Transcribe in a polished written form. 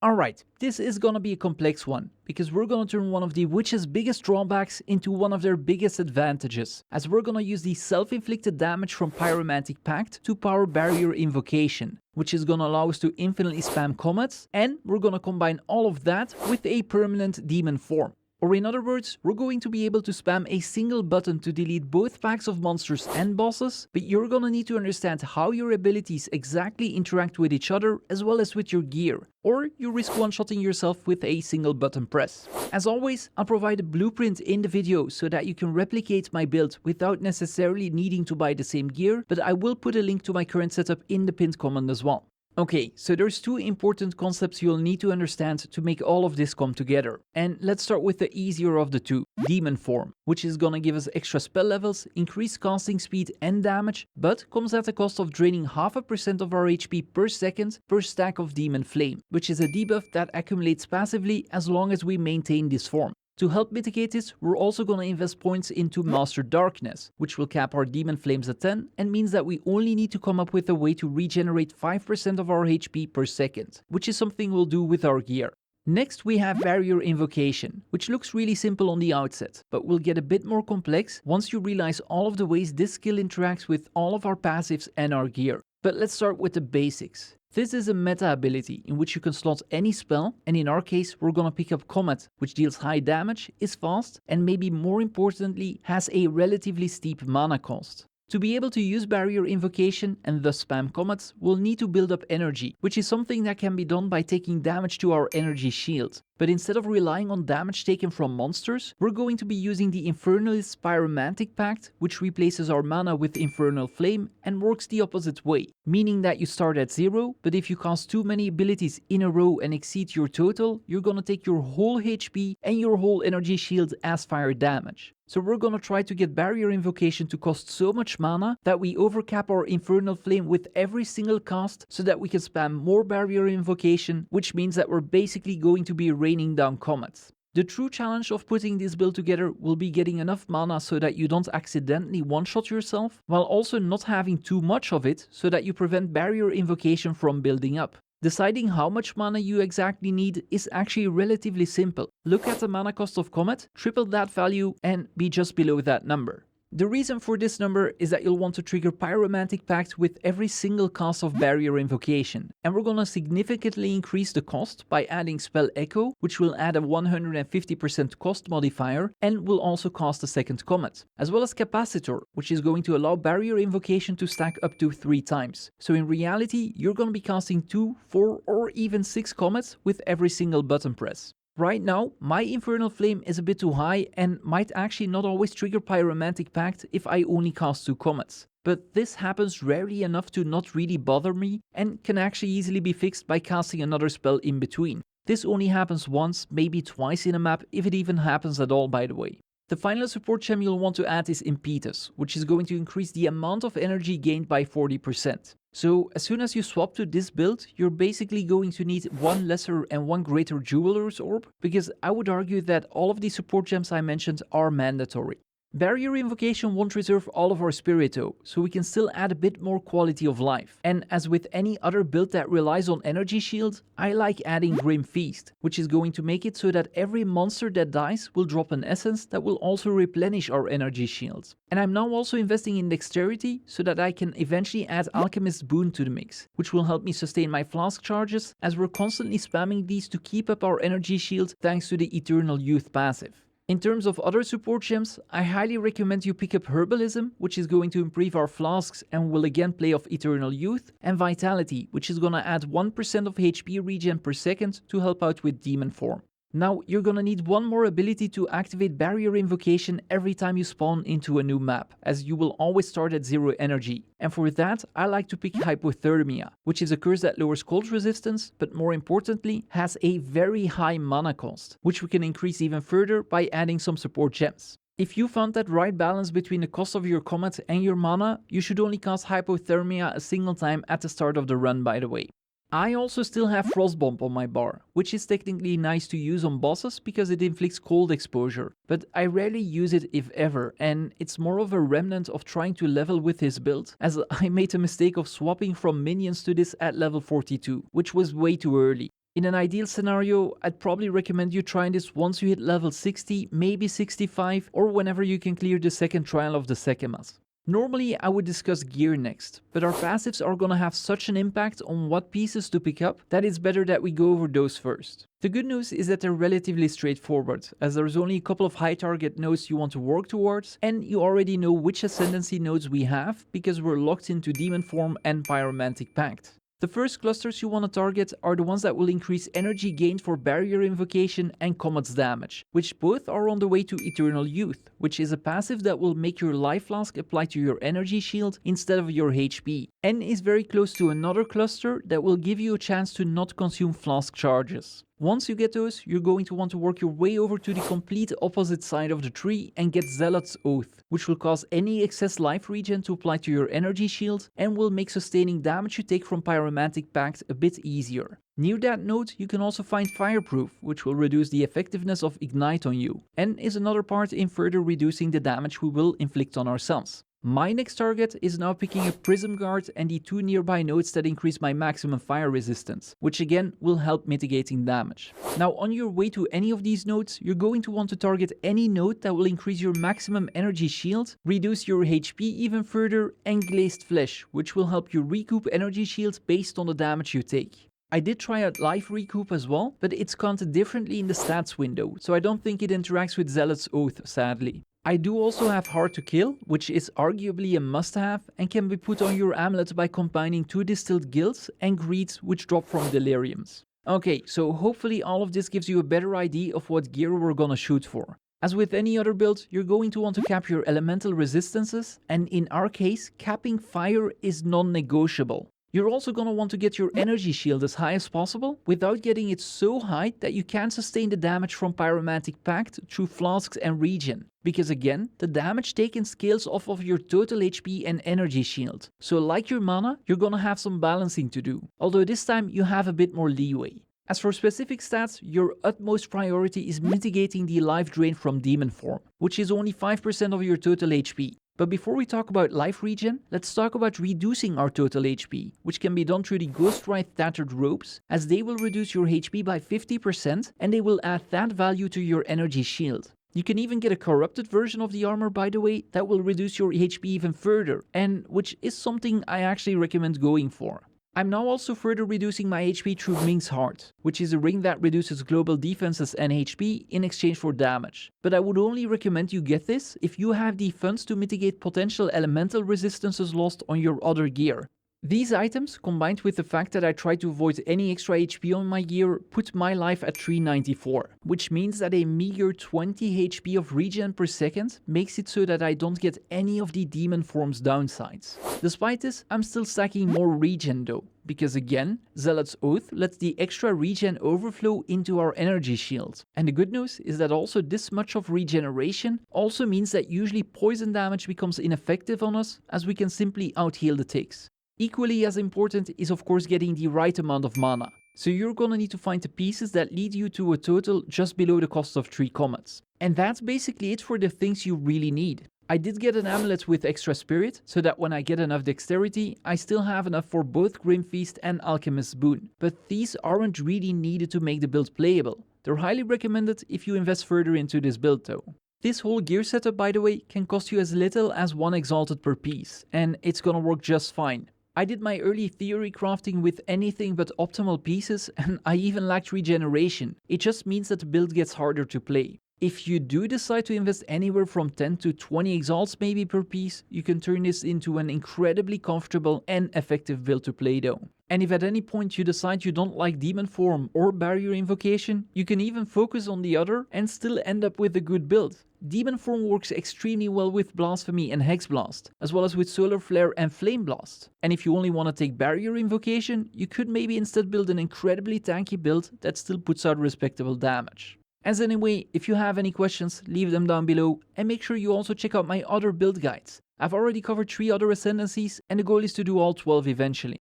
Alright, this is gonna be a complex one, because we're gonna turn one of the witch's biggest drawbacks into one of their biggest advantages, as we're gonna use the self-inflicted damage from Pyromantic Pact to power Barrier Invocation, which is gonna allow us to infinitely spam comets, and we're gonna combine all of that with a permanent demon form. Or in other words, we're going to be able to spam a single button to delete both packs of monsters and bosses, but you're gonna need to understand how your abilities exactly interact with each other as well as with your gear, or you risk one-shotting yourself with a single button press. As always, I'll provide a blueprint in the video so that you can replicate my build without necessarily needing to buy the same gear, but I will put a link to my current setup in the pinned comment as well. Okay, so there's two important concepts you'll need to understand to make all of this come together. And let's start with the easier of the two, Demon Form, which is gonna give us extra spell levels, increased casting speed and damage, but comes at the cost of draining 0.5% of our HP per second per stack of Demon Flame, which is a debuff that accumulates passively as long as we maintain this form. To help mitigate this, we're also gonna invest points into Master Darkness, which will cap our Demon Flames at 10 and means that we only need to come up with a way to regenerate 5% of our HP per second, which is something we'll do with our gear. Next we have Barrier Invocation, which looks really simple on the outset, but will get a bit more complex once you realize all of the ways this skill interacts with all of our passives and our gear. But let's start with the basics. This is a meta ability in which you can slot any spell, and in our case we're gonna pick up Comet, which deals high damage, is fast, and maybe more importantly has a relatively steep mana cost. To be able to use Barrier Invocation and thus spam comets, we'll need to build up energy, which is something that can be done by taking damage to our energy shield. But instead of relying on damage taken from monsters, we're going to be using the Infernalist Pyromantic Pact, which replaces our mana with Infernal Flame and works the opposite way, meaning that you start at 0, but if you cast too many abilities in a row and exceed your total, you're gonna take your whole HP and your whole energy shield as fire damage. So we're gonna try to get Barrier Invocation to cost so much mana that we overcap our Infernal Flame with every single cast so that we can spam more Barrier Invocation, which means that we're basically going to be raining down comets. The true challenge of putting this build together will be getting enough mana so that you don't accidentally one-shot yourself, while also not having too much of it so that you prevent Barrier Invocation from building up. Deciding how much mana you exactly need is actually relatively simple. Look at the mana cost of Comet, triple that value and be just below that number. The reason for this number is that you'll want to trigger Pyromantic Pact with every single cast of Barrier Invocation, and we're gonna significantly increase the cost by adding Spell Echo, which will add a 150% cost modifier and will also cost a second Comet, as well as Capacitor, which is going to allow Barrier Invocation to stack up to 3 times. So in reality, you're gonna be casting 2, 4 or even 6 Comets with every single button press. Right now, my Infernal Flame is a bit too high and might actually not always trigger Pyromantic Pact if I only cast 2 Comets. But this happens rarely enough to not really bother me and can actually easily be fixed by casting another spell in between. This only happens once, maybe twice in a map, if it even happens at all by the way. The final support gem you'll want to add is Impetus, which is going to increase the amount of energy gained by 40%. So as soon as you swap to this build, you're basically going to need 1 lesser and 1 greater Jeweler's Orb, because I would argue that all of the support gems I mentioned are mandatory. Barrier Invocation won't reserve all of our spirit though, so we can still add a bit more quality of life. And as with any other build that relies on energy shield, I like adding Grim Feast, which is going to make it so that every monster that dies will drop an essence that will also replenish our energy shields. And I'm now also investing in Dexterity so that I can eventually add Alchemist's Boon to the mix, which will help me sustain my flask charges as we're constantly spamming these to keep up our energy shield thanks to the Eternal Youth passive. In terms of other support gems, I highly recommend you pick up Herbalism, which is going to improve our flasks and will again play off Eternal Youth, and Vitality, which is gonna add 1% of HP regen per second to help out with Demon Form. Now, you're gonna need one more ability to activate Barrier Invocation every time you spawn into a new map, as you will always start at 0 energy. And for that, I like to pick Hypothermia, which is a curse that lowers cold resistance, but more importantly, has a very high mana cost, which we can increase even further by adding some support gems. If you found that right balance between the cost of your Comet and your mana, you should only cast Hypothermia a single time at the start of the run, by the way. I also still have Frostbomb on my bar, which is technically nice to use on bosses because it inflicts cold exposure, but I rarely use it if ever, and it's more of a remnant of trying to level with his build, as I made a mistake of swapping from minions to this at level 42, which was way too early. In an ideal scenario, I'd probably recommend you trying this once you hit level 60, maybe 65, or whenever you can clear the second trial of the Sekemas. Normally I would discuss gear next, but our passives are gonna have such an impact on what pieces to pick up that it's better that we go over those first. The good news is that they're relatively straightforward, as there's only a couple of high target nodes you want to work towards, and you already know which ascendancy nodes we have because we're locked into Demon Form and Pyromantic Pact. The first clusters you want to target are the ones that will increase energy gained for Barrier Invocation and Comet's damage, which both are on the way to Eternal Youth, which is a passive that will make your Life Flask apply to your energy shield instead of your HP, and is very close to another cluster that will give you a chance to not consume flask charges. Once you get those, you're going to want to work your way over to the complete opposite side of the tree and get Zealot's Oath, which will cause any excess life regen to apply to your energy shield and will make sustaining damage you take from Pyromantic Pact a bit easier. Near that node, you can also find Fireproof, which will reduce the effectiveness of Ignite on you, and is another part in further reducing the damage we will inflict on ourselves. My next target is now picking up Prism Guard and the 2 nearby nodes that increase my maximum fire resistance, which again will help mitigating damage. Now on your way to any of these nodes, you're going to want to target any node that will increase your maximum energy shield, reduce your HP even further, and Glazed Flesh, which will help you recoup energy shield based on the damage you take. I did try out Life Recoup as well, but it's counted differently in the stats window, so I don't think it interacts with Zealot's Oath, sadly. I do also have Hard to Kill, which is arguably a must-have and can be put on your amulet by combining 2 distilled gills and greeds which drop from deliriums. Okay, so hopefully all of this gives you a better idea of what gear we're gonna shoot for. As with any other build, you're going to want to cap your elemental resistances, and in our case, capping fire is non-negotiable. You're also going to want to get your energy shield as high as possible without getting it so high that you can't sustain the damage from Pyromantic Pact through flasks and regen. Because again, the damage taken scales off of your total HP and energy shield. So like your mana, you're gonna have some balancing to do, although this time you have a bit more leeway. As for specific stats, your utmost priority is mitigating the life drain from Demon Form, which is only 5% of your total HP. But before we talk about life regen, let's talk about reducing our total HP, which can be done through the Ghostrite Tattered Robes, as they will reduce your HP by 50% and they will add that value to your energy shield. You can even get a corrupted version of the armor, by the way, that will reduce your HP even further, and which is something I actually recommend going for. I'm now also further reducing my HP through Ming's Heart, which is a ring that reduces global defenses and HP in exchange for damage. But I would only recommend you get this if you have the funds to mitigate potential elemental resistances lost on your other gear. These items, combined with the fact that I try to avoid any extra HP on my gear, put my life at 394, which means that a meager 20 HP of regen per second makes it so that I don't get any of the Demon Form's downsides. Despite this, I'm still stacking more regen though, because again, Zealot's Oath lets the extra regen overflow into our energy shield. And the good news is that also this much of regeneration also means that usually poison damage becomes ineffective on us, as we can simply out-heal the ticks. Equally as important is of course getting the right amount of mana. So you're gonna need to find the pieces that lead you to a total just below the cost of 3 comets. And that's basically it for the things you really need. I did get an amulet with extra spirit, so that when I get enough dexterity, I still have enough for both Grim Feast and Alchemist's Boon. But these aren't really needed to make the build playable. They're highly recommended if you invest further into this build though. This whole gear setup, by the way, can cost you as little as 1 exalted per piece, and it's gonna work just fine. I did my early theory crafting with anything but optimal pieces, and I even lacked regeneration. It just means that the build gets harder to play. If you do decide to invest anywhere from 10 to 20 exalts maybe per piece, you can turn this into an incredibly comfortable and effective build to play though. And if at any point you decide you don't like Demon Form or Barrier Invocation, you can even focus on the other and still end up with a good build. Demon Form works extremely well with Blasphemy and Hex Blast, as well as with Solar Flare and Flame Blast. And if you only want to take Barrier Invocation, you could maybe instead build an incredibly tanky build that still puts out respectable damage. As anyway, if you have any questions, leave them down below, and make sure you also check out my other build guides. I've already covered 3 other ascendancies, and the goal is to do all 12 eventually.